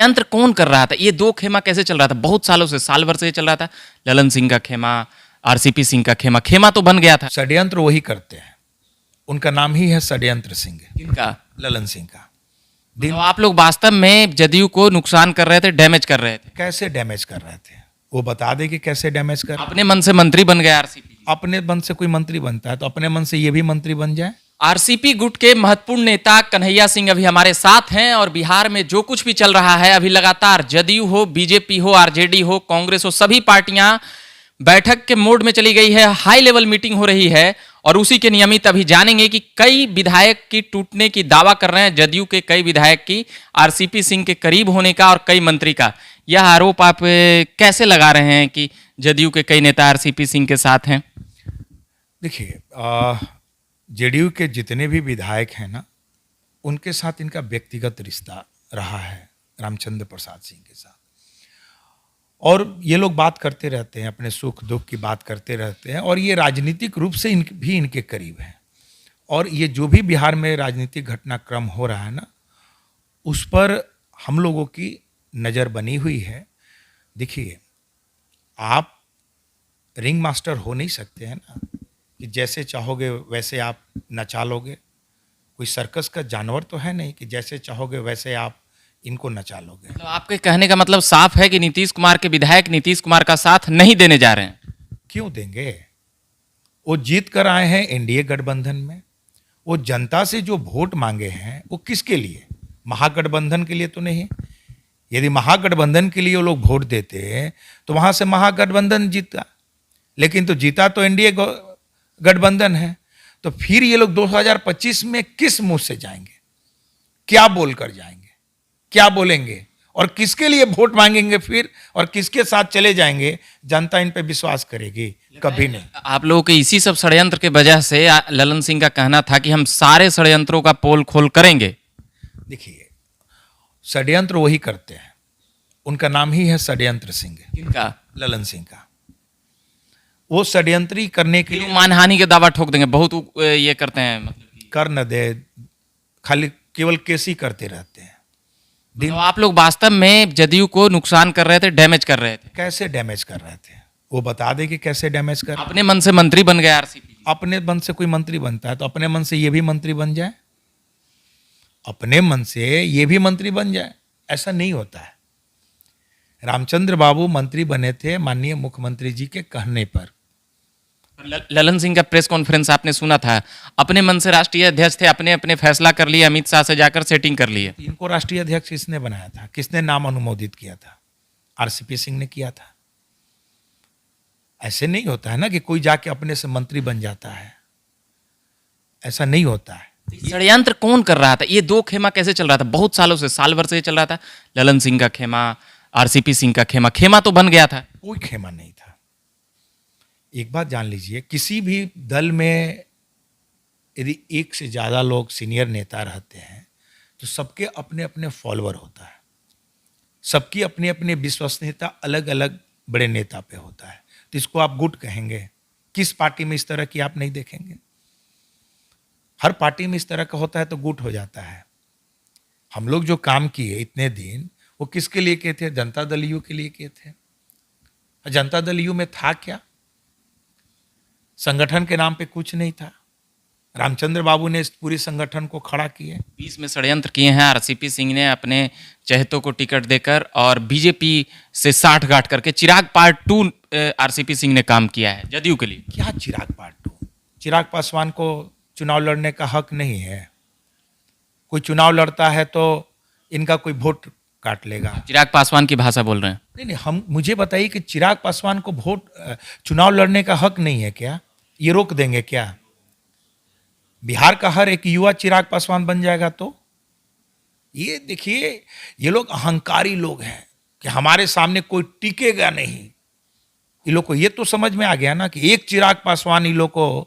यंत्र कौन कर रहा था? ये दो खेमा कैसे चल रहा था? बहुत सालों से, साल भर से ये चल रहा था। ललन सिंह का खेमा, आरसीपी सिंह का खेमा, खेमा तो बन गया था। षड्यंत्र वही करते हैं, उनका नाम ही है षड्यंत्र सिंह, किनका? ललन सिंह का। तो आप लोग वास्तव में जदयू को नुकसान कर रहे थे, डैमेज कर रहे थे। कैसे डैमेज कर रहे थे वो बता दे कि कैसे डैमेज कर। अपने मन से मंत्री बन गए आरसीपी। अपने मन से कोई मंत्री बनता है तो अपने मन से ये भी मंत्री बन जाए। आरसीपी गुट के महत्वपूर्ण नेता कन्हैया सिंह अभी हमारे साथ हैं और बिहार में जो कुछ भी चल रहा है अभी लगातार जदयू हो, बीजेपी हो, आरजेडी हो, कांग्रेस हो, सभी पार्टियां बैठक के मोड में चली गई है। हाई लेवल मीटिंग हो रही है और उसी के नियमित अभी जानेंगे कि कई विधायक की टूटने की दावा कर रहे हैं, जदयू के कई विधायक की आरसीपी सिंह के करीब होने का और कई मंत्री का। यह आरोप आप कैसे लगा रहे हैं कि जदयू के कई नेता आरसीपी सिंह के साथ हैं? देखिए, जेडीयू के जितने भी विधायक हैं ना, उनके साथ इनका व्यक्तिगत रिश्ता रहा है, रामचंद्र प्रसाद सिंह के साथ। और ये लोग बात करते रहते हैं, अपने सुख दुख की बात करते रहते हैं और ये राजनीतिक रूप से भी इनके करीब हैं। और ये जो भी बिहार में राजनीतिक घटनाक्रम हो रहा है ना, उस पर हम लोगों की नज़र बनी हुई है। देखिए, आप रिंग मास्टर हो नहीं सकते हैं ना कि जैसे चाहोगे वैसे आप नचा लोगे। कोई सर्कस का जानवर तो है नहीं कि जैसे चाहोगे वैसे आप इनको नचा लोगे। तो आपके कहने का मतलब साफ है कि नीतीश कुमार के विधायक नीतीश कुमार का साथ नहीं देने जा रहे हैं। क्यों देंगे? वो जीत कर आए हैं एनडीए गठबंधन में। वो जनता से जो वोट मांगे हैं वो किसके लिए? महागठबंधन के लिए तो नहीं। यदि महागठबंधन के लिए वो लोग वोट देते तो वहां से महागठबंधन जीता, लेकिन तो जीता तो एनडीए गठबंधन है। तो फिर ये लोग 2025 में किस मुंह से जाएंगे? क्या बोलकर जाएंगे? क्या बोलेंगे और किसके लिए वोट मांगेंगे फिर, और किसके साथ चले जाएंगे? जनता इन पे विश्वास करेगी? कभी नहीं। आप लोगों के इसी सब षड्यंत्र के वजह से ललन सिंह का कहना था कि हम सारे षड्यंत्रों का पोल खोल करेंगे। देखिए, षड्यंत्र वही करते हैं, उनका नाम ही है षड्यंत्र सिंह। किनका? ललन सिंह का। वो षड्यंत्री करने के लिए मानहानि के दावा ठोक देंगे, बहुत ये करते हैं, मतलब कर न दे, खाली केवल केस ही करते रहते हैं। तो आप लोग वास्तव में जदयू को नुकसान कर रहे थे, डैमेज कर रहे थे। कैसे डैमेज कर रहे थे वो बता दे कि कैसे डैमेज कर। अपने मन से मंत्री बन गए आरसीपी। अपने मन से कोई मंत्री बनता है तो अपने मन से ये भी मंत्री बन जाए? अपने मन से ये भी मंत्री बन जाए? ऐसा नहीं होता है। रामचंद्र बाबू मंत्री बने थे माननीय मुख्यमंत्री जी के कहने पर। ललन सिंह का प्रेस कॉन्फ्रेंस आपने सुना था, अपने मन से राष्ट्रीय अध्यक्ष थे, अपने अपने फैसला कर लिए, अमित शाह से जाकर सेटिंग कर लिए। इनको राष्ट्रीय अध्यक्ष किसने बनाया था? किसने नाम अनुमोदित किया था? आरसीपी सिंह ने किया था। ऐसे नहीं होता है ना कि कोई जाके अपने से मंत्री बन जाता है, ऐसा नहीं होता है। षड्यंत्र कौन कर रहा था? ये दो खेमा कैसे चल रहा था? बहुत सालों से, साल भर से ये चल रहा था। ललन सिंह का खेमा, आरसीपी सिंह का खेमा, खेमा तो बन गया था। कोई खेमा नहीं था। एक बात जान लीजिए, किसी भी दल में यदि एक से ज़्यादा लोग सीनियर नेता रहते हैं तो सबके अपने अपने फॉलोअर होता है, सबकी अपनी अपनी विश्वसनीयता अलग अलग बड़े नेता पे होता है। तो इसको आप गुट कहेंगे? किस पार्टी में इस तरह की आप नहीं देखेंगे? हर पार्टी में इस तरह का होता है तो गुट हो जाता है। हम लोग जो काम किए इतने दिन वो किसके लिए किए थे? जनता दल यू के लिए किए थे। जनता दल यू में था क्या? संगठन के नाम पे कुछ नहीं था। रामचंद्र बाबू ने इस पूरी संगठन को खड़ा किए। 20 में षड्यंत्र किए हैं आरसीपी सिंह ने अपने चहेतों को टिकट देकर, और बीजेपी से साठ गांठ करके चिराग पार्ट 2 आरसीपी सिंह ने काम किया है जदयू के लिए। क्या चिराग पार्ट 2? चिराग पासवान को चुनाव लड़ने का हक नहीं है। कोई चुनाव लड़ता है तो इनका कोई वोट काट लेगा। चिराग पासवान की भाषा बोल रहे हैं? नहीं, मुझे बताइए कि चिराग पासवान को चुनाव लड़ने का हक नहीं है क्या? ये रोक देंगे क्या? बिहार का हर एक युवा चिराग पासवान बन जाएगा तो? ये देखिए, ये लोग अहंकारी लोग हैं कि हमारे सामने कोई टिकेगा नहीं। ये लोग को ये तो समझ में आ गया ना कि एक चिराग पासवान इन लोग को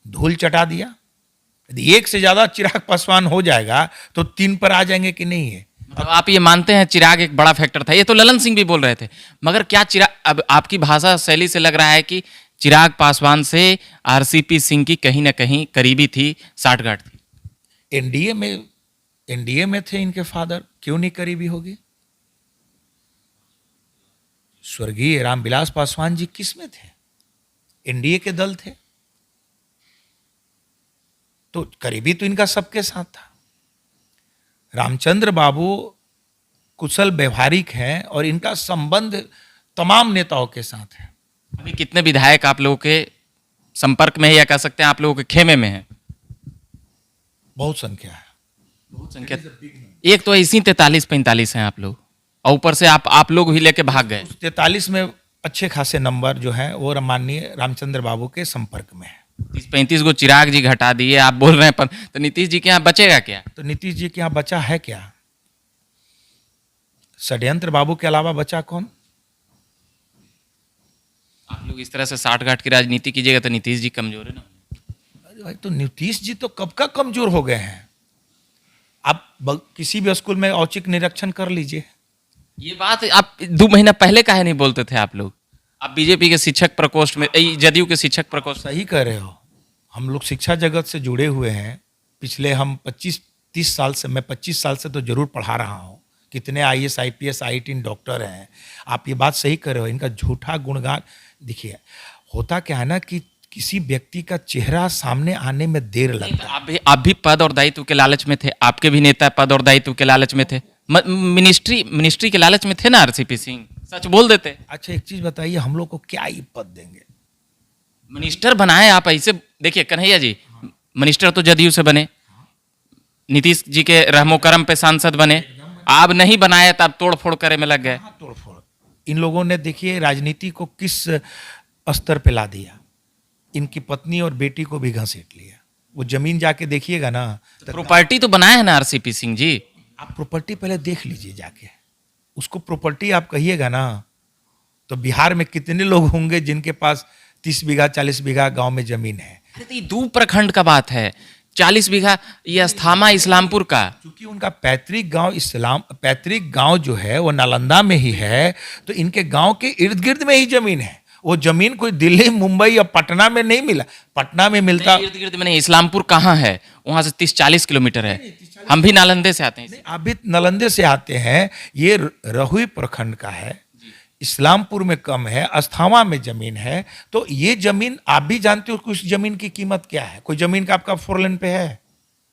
धूल चटा दिया। यदि एक से ज्यादा चिराग पासवान हो जाएगा तो 3 पर आ जाएंगे कि नहीं है? मतलब आप ये मानते हैं चिराग एक बड़ा फैक्टर था? ये तो ललन सिंह भी बोल रहे थे, मगर क्या चिराग, अब आपकी भाषा शैली से लग रहा है कि चिराग पासवान से आरसीपी सिंह की कहीं ना कहीं करीबी थी, साठगांठ थी। एनडीए में थे इनके फादर, क्यों नहीं करीबी होगी? स्वर्गीय रामविलास पासवान जी किस में थे? एनडीए के दल थे, तो करीबी तो इनका सबके साथ था। रामचंद्र बाबू कुशल व्यवहारिक हैं और इनका संबंध तमाम नेताओं के साथ है। अभी कितने विधायक आप लोगों के संपर्क में है, या कह सकते हैं आप लोगों के खेमे में है? बहुत संख्या है। बहुत संख्या। एक तो इसी 43-45 हैं आप लोग, और ऊपर से आप लोग ही लेके भाग गए। 43 में अच्छे खासे नंबर जो है वो माननीय रामचंद्र बाबू के संपर्क में है। 30-35 को चिराग जी घटा दिए, आप बोल रहे हैं पर तो नीतीश जी के यहाँ बचेगा क्या? तो नीतीश जी के यहाँ बचा है क्या? षड्यंत्र बाबू के अलावा बचा कौन? आप लोग इस तरह से साठ गांठ की राजनीति कीजिएगा तो नीतीश जी कमजोर है ना। अरे भाई, तो नीतीश जी तो कब का कमजोर हो गए हैं। आप किसी भी स्कूल में औचक निरीक्षण कर लीजिए। ये बात आप 2 महीना पहले काहे नहीं बोलते थे आप लोग? आप बीजेपी के शिक्षक प्रकोष्ठ में, जदयू के शिक्षक प्रकोष्ठ। सही कह रहे हो, हम लोग शिक्षा जगत से जुड़े हुए हैं। पिछले हम 25-30 साल से, मैं 25 साल से तो जरूर पढ़ा रहा हूँ। कितने IAS IPS IIT डॉक्टर हैं। आप ये बात सही कर रहे हो, इनका झूठा गुणगान। देखिए होता क्या है ना कि किसी व्यक्ति का चेहरा सामने आने में देर लगता है। आप भी पद और दायित्व के लालच में थे, आपके भी नेता पद और दायित्व के लालच में थे, मिनिस्ट्री के लालच में थे ना RCP सिंह, सच बोल देते। अच्छा एक चीज बताइए, हम लोग को क्या ये पद देंगे? मिनिस्टर बनाए आप ऐसे। देखिए कन्हैया जी, मिनिस्टर तो जदयू से बने, नीतीश जी के रहमो करम पे सांसद बने, आप नहीं बनाए तब तोड़ फोड़ करे में लग गए। तोड़ फोड़ इन लोगों ने देखिए राजनीति को किस स्तर पे ला दिया। इनकी पत्नी और बेटी को भी घसीट लिया। वो जमीन जाके देखिएगा ना, तो प्रॉपर्टी तो बनाए है ना RCP सिंह जी। आप प्रॉपर्टी पहले देख लीजिए जाके। उसको प्रॉपर्टी आप कहिएगा ना, तो बिहार में कितने लोग होंगे जिनके पास 30 बीघा 40 बीघा गांव में जमीन है। अरे तो ये 2 प्रखंड का बात है, 40 बीघा ये अस्थामा इस्लामपुर का। क्योंकि उनका पैतृक गांव जो है वो नालंदा में ही है, तो इनके गांव के इर्द गिर्द में ही जमीन है। वो जमीन कोई दिल्ली मुंबई या पटना में नहीं मिला। पटना में मिलता, इर्द गिर्द में नहीं। इस्लामपुर कहाँ है? वहां से 30-40 किलोमीटर है। हम भी नालंदे से आते हैं। आप भी नालंदे से आते हैं। ये रहुई प्रखंड का है, इस्लामपुर में कम है, अस्थामा में जमीन है। तो ये जमीन आप भी जानते हो कुछ जमीन की कीमत क्या है। कोई जमीन का आपका 4 लेन पे है,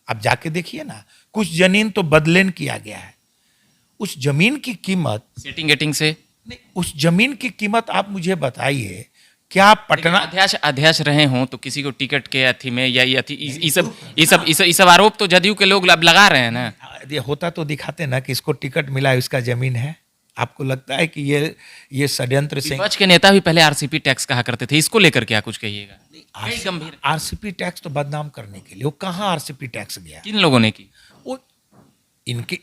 आप जाके देखिए ना। कुछ जमीन तो बदलेन किया गया है। उस जमीन की कीमत सेटिंग गेटिंग से नहीं, उस जमीन की कीमत आप मुझे बताइए। क्या पटना अध्यक्ष रहे हों तो किसी को टिकट के अथी में या ये सब आरोप तो जदयू के लोग अब लगा रहे हैं ना। ये होता तो दिखाते ना कि इसको टिकट मिला है, इसका जमीन है। आपको लगता है कि ये षड्यंत्र से? विपक्ष के नेता भी पहले RCP टैक्स कहा करते थे, इसको लेकर क्या कुछ कहिएगा? गंभीर RCP टैक्स तो बदनाम करने के लिए। वो कहाँ RCP टैक्स गया? किन लोगों ने की? वो इनके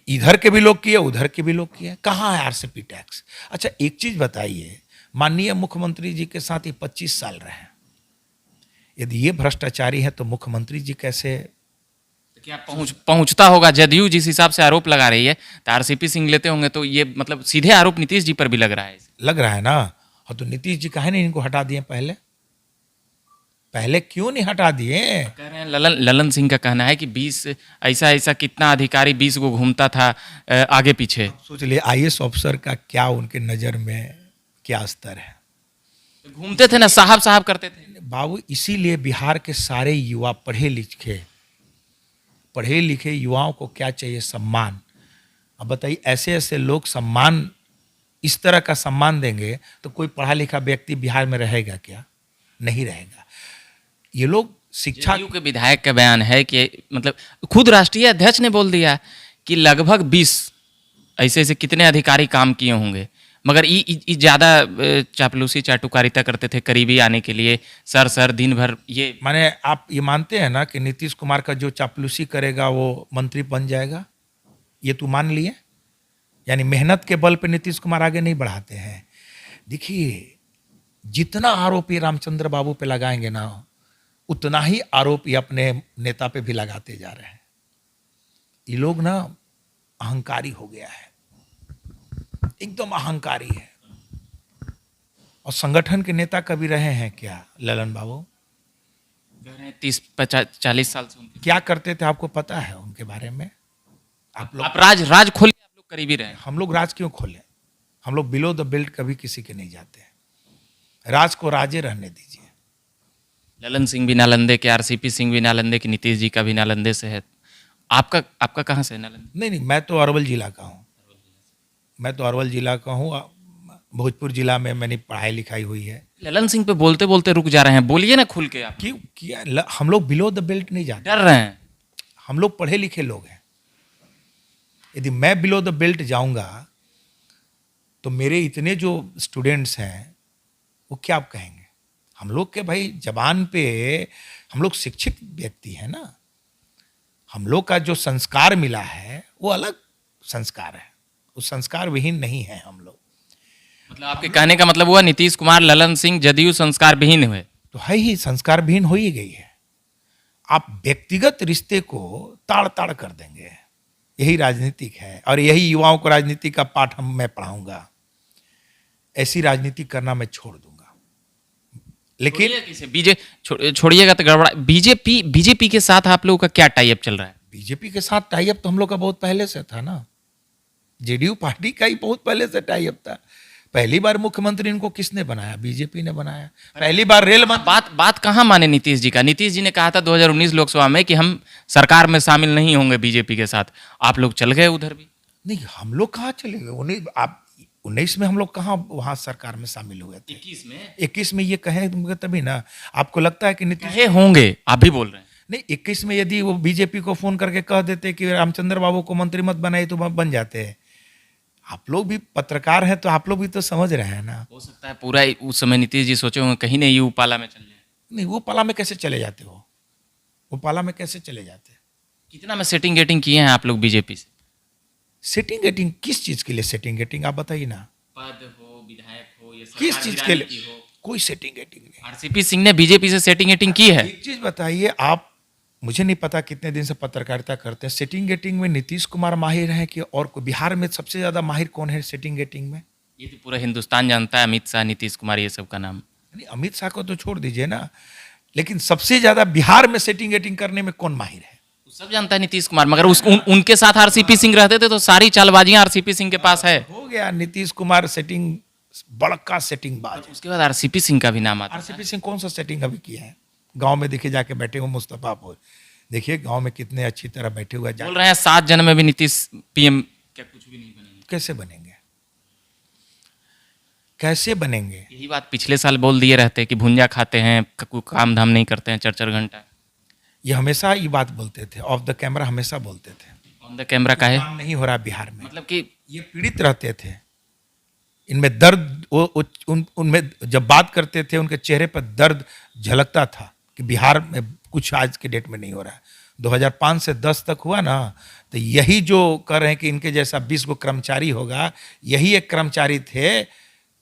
इधर के भी लोग किए, उधर के भी लोग किए। कहाँ है RCP टैक्स? अच्छा एक चीज बताइए, माननीय मुख्यमंत्री जी के साथ ये 25 साल रहे। यदि ये भ्रष्टाचारी है तो मुख्यमंत्री जी कैसे? क्या पहुंचता होगा? जदयू जिस हिसाब से आरोप लगा रही है तो RCP सिंह लेते होंगे, तो ये मतलब सीधे आरोप नीतीश जी पर भी लग रहा है। लग रहा है ना। और तो नीतीश जी काहे नहीं इनको हटा दिए? पहले क्यों नहीं हटा दिए? कह रहे हैं ललन सिंह का कहना है कि 20 ऐसा कितना अधिकारी 20 को घूमता था आगे पीछे। सोच लिए IAS ऑफिसर का क्या उनके नजर में क्या स्तर है। घूमते थे ना, साहब करते थे बाबू। इसीलिए बिहार के सारे युवा पढ़े लिखे युवाओं को क्या चाहिए? सम्मान। अब बताइए, ऐसे ऐसे लोग सम्मान, इस तरह का सम्मान देंगे तो कोई पढ़ा लिखा व्यक्ति बिहार में रहेगा क्या? नहीं रहेगा। ये लोग शिक्षा के विधायक का बयान है कि मतलब खुद राष्ट्रीय अध्यक्ष ने बोल दिया कि लगभग 20 ऐसे कितने अधिकारी काम किए होंगे, मगर ये ज़्यादा चापलूसी चाटुकारिता करते थे करीबी आने के लिए। सर दिन भर ये माने आप ये मानते हैं ना कि नीतीश कुमार का जो चापलूसी करेगा वो मंत्री बन जाएगा? ये तू मान लिए? यानी मेहनत के बल पे नीतीश कुमार आगे नहीं बढ़ाते हैं। देखिए जितना आरोप ये रामचंद्र बाबू पे लगाएंगे ना, उतना ही आरोप ये अपने नेता पे भी लगाते जा रहे हैं। ये लोग ना अहंकारी हो गया है, एकदम अहंकारी है। और संगठन के नेता कभी रहे हैं क्या ललन बाबू? 30-40 साल से क्या करते थे आपको पता है उनके बारे में? आप राज खोलिए, आप लोग करीबी रहे। हम लोग राज क्यों खोले? हम लोग बिलो द बेल्ट कभी किसी के नहीं जाते हैं। राज को राजे रहने दीजिए। ललन सिंह भी नालंदे के, आरसीपी सिंह भी नालंदे के, नीतीश जी का भी नालंदे से है। आपका कहाँ से है नालंदे? नहीं, मैं तो अरवल जिला का हूँ। भोजपुर जिला में मैंने पढ़ाई लिखाई हुई है। ललन सिंह पे बोलते बोलते रुक जा रहे हैं, बोलिए ना खुल के आप। क्यों किया? हम लोग बिलो द बेल्ट नहीं जाते, डर रहे हैं। हम लोग पढ़े लिखे लोग हैं। यदि मैं बिलो द बेल्ट जाऊंगा तो मेरे इतने जो स्टूडेंट्स हैं वो क्या आप कहेंगे? हम लोग के भाई जबान पे हम लोग शिक्षित व्यक्ति हैं ना। हम लोग का जो संस्कार मिला है वो अलग संस्कार है, उस संस्कार विहीन नहीं है हम लोग। मतलब आपके कहने का मतलब हुआ नीतीश कुमार, ललन सिंह, जदयू संस्कार विहीन हुए। तो है ही, संस्कार विहीन हो ही गई है। आप व्यक्तिगत रिश्ते को ताड़ ताड़ कर देंगे, यही राजनीतिक है। और यही युवाओं को राजनीति का पाठ मैं पढ़ाऊंगा। ऐसी राजनीति करना मैं छोड़ दूंगा। लेकिन छोड़िएगा तो गड़बड़ा। बीजेपी के साथ आप लोगों का क्या टाई अप चल रहा है? बीजेपी के साथ टाई अप तो हम लोग का बहुत पहले से था ना। जेडीयू पार्टी का ही बहुत पहले से टाई अप था। पहली बार मुख्यमंत्री इनको किसने बनाया? बीजेपी ने बनाया। पहली बार रेल बात कहाँ माने नीतीश जी का? नीतीश जी ने कहा था 2019 लोकसभा में कि हम सरकार में शामिल नहीं होंगे बीजेपी के साथ। आप लोग चल गए उधर भी। नहीं, हम लोग कहाँ चले गए? आप 19 में हम लोग कहाँ वहां सरकार में शामिल हुए थे? 21 में ये कहे तभी ना। आपको लगता है कि नीतीश होंगे? आप भी बोल रहे हैं। नहीं, 21 में यदि वो बीजेपी को फोन करके कह देते कि रामचंद्र बाबू को मंत्री मत बनाए तो बन जाते हैं। आप लोग भी पत्रकार हैं तो आप लोग भी तो समझ रहे हैं ना। हो सकता है पूरा उस समय नीतीश जी सोचे होंगे कहीं नहीं वो पाला में चल जाए। नहीं, वो पाला में कैसे चले जाते हो? वो पाला में कैसे चले जाते? कितना में सेटिंग गेटिंग किए हैं आप लोग बीजेपी से? सेटिंग गेटिंग किस चीज के लिए? सेटिंग गेटिंग आप बताइए ना। पद हो, विधायक हो, ये किस चीज के लिए? कोई सेटिंग गेटिंग नहीं। आरसीपी सिंह ने बीजेपी से सेटिंग गेटिंग की है। एक चीज बताइए आप, मुझे नहीं पता कितने दिन से पत्रकारिता करते हैं। सेटिंग गेटिंग में नीतीश कुमार माहिर है कि और को बिहार में सबसे ज्यादा माहिर कौन है सेटिंग गेटिंग में? ये तो पूरा हिंदुस्तान जानता है, अमित शाह, नीतीश कुमार, ये सब का नाम। नहीं, अमित शाह को तो छोड़ दीजिए ना, लेकिन सबसे ज्यादा बिहार में सेटिंग गेटिंग करने में कौन माहिर है? सब जानता है नीतीश कुमार, मगर उनके साथ आरसीपी सिंह रहते थे तो सारी चालबाजियां आरसीपी सिंह के पास है। हो गया, नीतीश कुमार सेटिंग बड़का सेटिंग बाज। उसके बाद आरसीपी सिंह का भी नाम आता है। आरसीपी सिंह कौन सा सेटिंग अभी किया है? गांव में देखिए जाके बैठे हो मुस्तफापुर, देखिए गांव में कितने अच्छी तरह बैठे हुए। बोल रहे हैं 7 जन्म में भी नीतीश पीएम क्या कुछ भी नहीं बनेंगे। कैसे बनेंगे? कैसे बनेंगे? यही बात पिछले साल बोल दिए रहते कि भुंजा खाते हैं, काम धाम नहीं करते हैं 4-4 घंटा। ये हमेशा ये बात बोलते थे, ऑफ द कैमरा हमेशा बोलते थे। ऑन द कैमरा का है नहीं हो रहा बिहार में, मतलब कि ये पीड़ित रहते थे। इनमें दर्द, उनमें जब बात करते थे उनके चेहरे पर दर्द झलकता था कि बिहार में कुछ आज के डेट में नहीं हो रहा है। 2005 से 10 तक हुआ ना, तो यही जो कर रहे हैं कि इनके जैसा 20 गो कर्मचारी होगा, यही एक कर्मचारी थे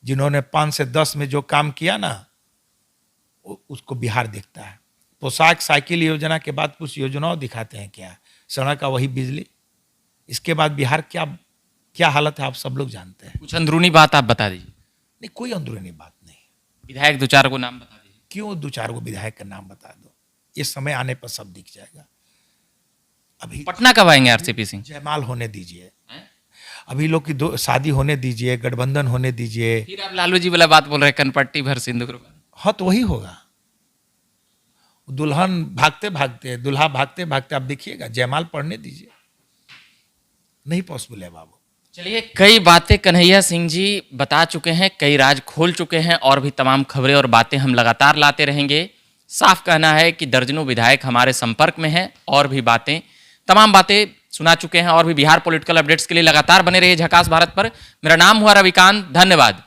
जिन्होंने 5 से 10 में जो काम किया ना, उसको बिहार देखता है। पोशाक साइकिल योजना के बाद कुछ योजनाओं दिखाते हैं क्या? सड़क का वही बिजली। इसके बाद बिहार क्या हालत है आप सब लोग जानते हैं। कुछ अंदरूनी बात आप बता दीजिए। नहीं, कोई अंदरूनी बात नहीं। विधायक 2-4 को नाम बता दीजिए। क्यों 2-4 को विधायक का नाम बता दो? ये समय आने पर सब दिख जाएगा। अभी पटना कब आएंगे आरसीपी सिंह? जयमाल होने दीजिए, अभी लोग की शादी होने दीजिए, गठबंधन होने दीजिए। फिर आप लालू जी वाला बात बोल रहे हैं, कनपट्टी भर सिंदूर। हाँ, तो वही होगा। दुल्हन भागते भागते, दुल्हा भागते भागते, आप देखिएगा, जयमाल पढ़ने दीजिए। नहीं पॉसिबल है बाबू। चलिए, कई बातें कन्हैया सिंह जी बता चुके हैं, कई राज खोल चुके हैं, और भी तमाम खबरें और बातें हम लगातार लाते रहेंगे। साफ कहना है कि दर्जनों विधायक हमारे संपर्क में हैं, और भी बातें, तमाम बातें सुना चुके हैं। और भी बिहार पॉलिटिकल अपडेट्स के लिए लगातार बने रहिए झकास भारत पर। मेरा नाम हुआ रविकांत, धन्यवाद।